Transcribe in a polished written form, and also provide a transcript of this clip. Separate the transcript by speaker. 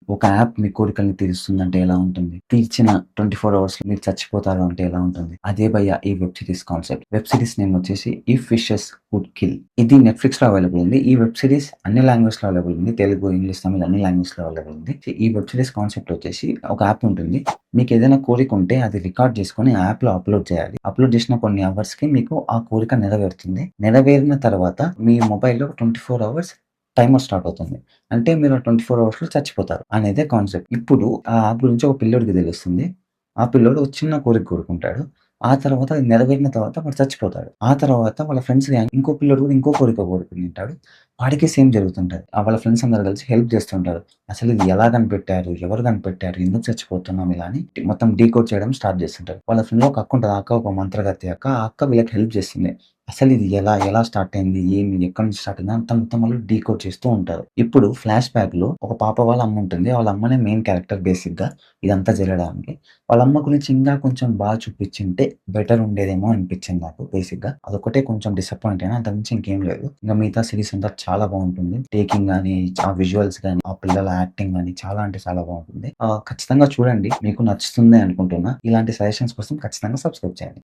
Speaker 1: ఒక యాప్ మీ కోరికల్ని తీరుస్తుందంటే ఎలా ఉంటుంది? తీర్చిన 24 అవర్స్‌లో మీరు చచ్చిపోతారు అంటే ఎలా ఉంటుంది? అదే భయ్యా ఈ web series concept. Web series name వచ్చేసి 'ఇఫ్ విషెస్ కుడ్ కిల్'. ఇది నెట్‌ఫ్లిక్స్‌లో అవైలబుల్ ఉంది. ఈ వెబ్ సిరీస్ అన్ని లాంగ్వేజ్‌లో అవైలబుల్ ఉంది. తెలుగు, ఇంగ్లీష్, తమిళ్ అన్ని లాంగ్వేజ్‌లో అవైలబుల్ ఉంది. ఈ వెబ్ సిరీస్ కాన్సెప్ట్ వచ్చేసి ఒక యాప్ ఉంటుంది. మీకేదైనా కోరిక ఉంటే అది రికార్డ్ చేసుకొని ఆ యాప్‌లో అప్‌లోడ్ చేయాలి. అప్‌లోడ్ చేసిన కొన్ని అవర్స్‌కి మీకు ఆ కోరిక నెరవేరుతుంది. నెరవేరిన తర్వాత మీ మొబైల్‌లో 24 అవర్స్ టైమర్ స్టార్ట్ అవుతుంది. అంటే మీరు ఆ 24 అవర్స్‌లో చచ్చిపోతారు అనేదే కాన్సెప్ట్. ఇప్పుడు ఆ యాప్ గురించి ఒక పిల్లోడికి తెలుస్తుంది. ఆ పిల్లోడు ఒక చిన్న కోరిక కోరుకుంటాడు. ఆ తర్వాత అది నెరవేరిన తర్వాత వాడు చచ్చిపోతాడు. ఆ తర్వాత వాళ్ళ ఫ్రెండ్స్ గ్యాంగ్ ఇంకో పిల్లోడు కూడా ఇంకో కోరిక కోరుకుంటాడు. వాడికి సేమ్ జరుగుతుంటది. వాళ్ళ ఫ్రెండ్స్ అందరూ కలిసి హెల్ప్ చేస్తుంటారు. అసలు ఇది ఎలా కనిపెట్టారు? ఎవరు కనిపెట్టారు? ఎందుకు చచ్చిపోతున్నాం ఇలా అని మొత్తం డీకోడ్ చేయడం స్టార్ట్ చేస్తుంటారు. వాళ్ళ ఫ్రెండ్‌లో ఒక అక్క ఉంటది. ఆ అక్క ఒక మంత్రగత్తె అక్క. ఆ అక్క వీళ్ళకి హెల్ప్ చేస్తుంది. అసలు ఇది ఎలా స్టార్ట్ అయింది? ఏమి? ఎక్కడి నుంచి స్టార్ట్ అయింది? అంతా మొత్తం వాళ్ళు డీకోడ్ చేస్తూ ఉంటారు. ఇప్పుడు ఫ్లాష్ బ్యాక్‌లో ఒక పాప వాళ్ళ అమ్మ ఉంటుంది. వాళ్ళ అమ్మనే మెయిన్ క్యారెక్టర్ బేసిక్‌గా ఇదంతా జరగడానికి. వాళ్ళ అమ్మ గురించి ఇంకా కొంచెం చూపించుంటే బెటర్ ఉండేదేమో అనిపించింది నాకు బేసిక్‌గా. అదొక్కటే కొంచెం డిసప్పాయింట్ అయినా అంతకు మించి ఇంకేం లేదు. ఇంక మిగతా సీరీస్ అంతా చాలా బావుంటుంది. టేకింగ్ గాని, ఆ విజువల్స్ గాని, ఆ పిల్లల యాక్టింగ్ గాని చాలా అంటే చాలా బావుంటుంది. ఖచ్చితంగా చూడండి. మీకు నచ్చుతుందే అనుకుంటున్నా. ఇలాంటి సజెషన్స్ కోసం ఖచ్చితంగా సబ్స్క్రైబ్ చేయండి.